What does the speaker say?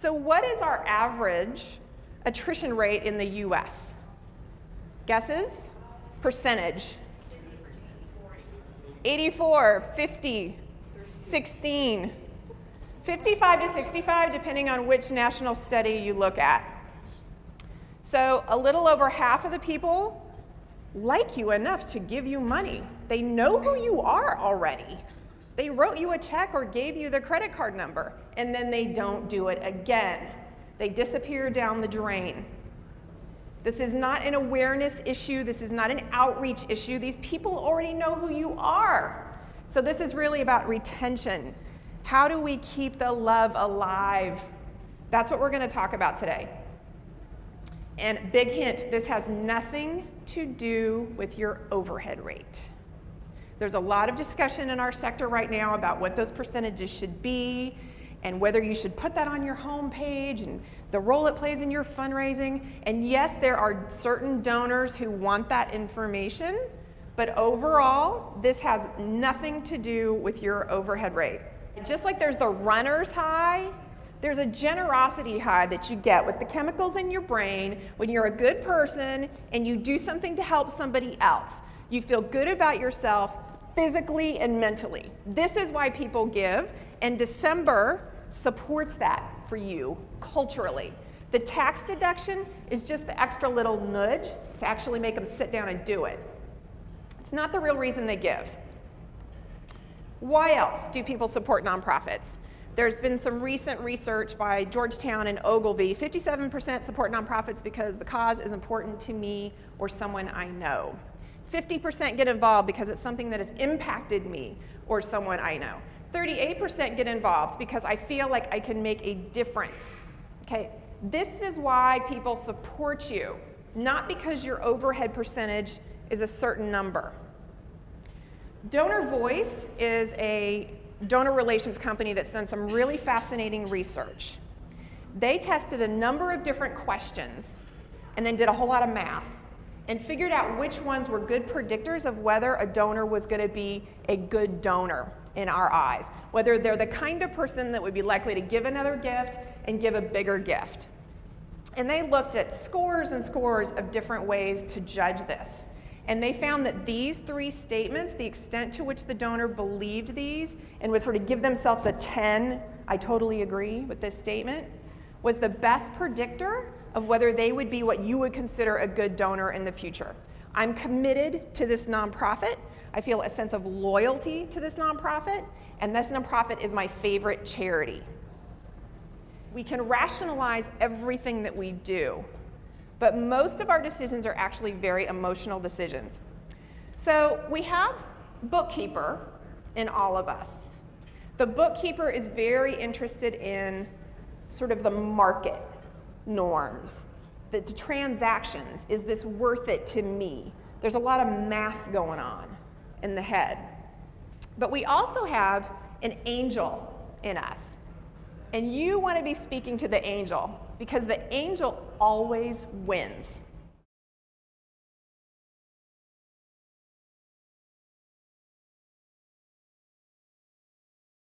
So what is our average attrition rate in the US? Guesses? Percentage. 84, 50, 16, 55 to 65, depending on which national study you look at. So a little over half of the people like you enough to give you money. They know who you are already. They wrote you a check or gave you their credit card number, and then they don't do it again. They disappear down the drain. This is not an awareness issue. This is not an outreach issue. These people already know who you are. So this is really about retention. How do we keep the love alive? That's what we're going to talk about today. And big hint, this has nothing to do with your overhead rate. There's a lot of discussion in our sector right now about what those percentages should be and whether you should put that on your homepage and the role it plays in your fundraising. And yes, there are certain donors who want that information, but overall, this has nothing to do with your overhead rate. Just like there's the runner's high, there's a generosity high that you get with the chemicals in your brain when you're a good person and you do something to help somebody else. You feel good about yourself physically and mentally. This is why people give, and December supports that for you culturally. The tax deduction is just the extra little nudge to actually make them sit down and do it. It's not the real reason they give. Why else do people support nonprofits? There's been some recent research by Georgetown and Ogilvy. 57% support nonprofits because the cause is important to me or someone I know. 50% get involved because it's something that has impacted me or someone I know. 38% get involved because I feel like I can make a difference. Okay, this is why people support you, not because your overhead percentage is a certain number. Donor Voice is a donor relations company that's done some really fascinating research. They tested a number of different questions and then did a whole lot of math and figured out which ones were good predictors of whether a donor was going to be a good donor in our eyes, whether they're the kind of person that would be likely to give another gift and give a bigger gift. And they looked at scores and scores of different ways to judge this. And they found that these three statements, the extent to which the donor believed these and would sort of give themselves a 10, I totally agree with this statement, was the best predictor of whether they would be what you would consider a good donor in the future. I'm committed to this nonprofit. I feel a sense of loyalty to this nonprofit, and this nonprofit is my favorite charity. We can rationalize everything that we do, but most of our decisions are actually very emotional decisions. So we have bookkeeper in all of us. The bookkeeper is very interested in sort of the market norms, the transactions. Is this worth it to me? There's a lot of math going on in the head. But we also have an angel in us. And you want to be speaking to the angel because the angel always wins.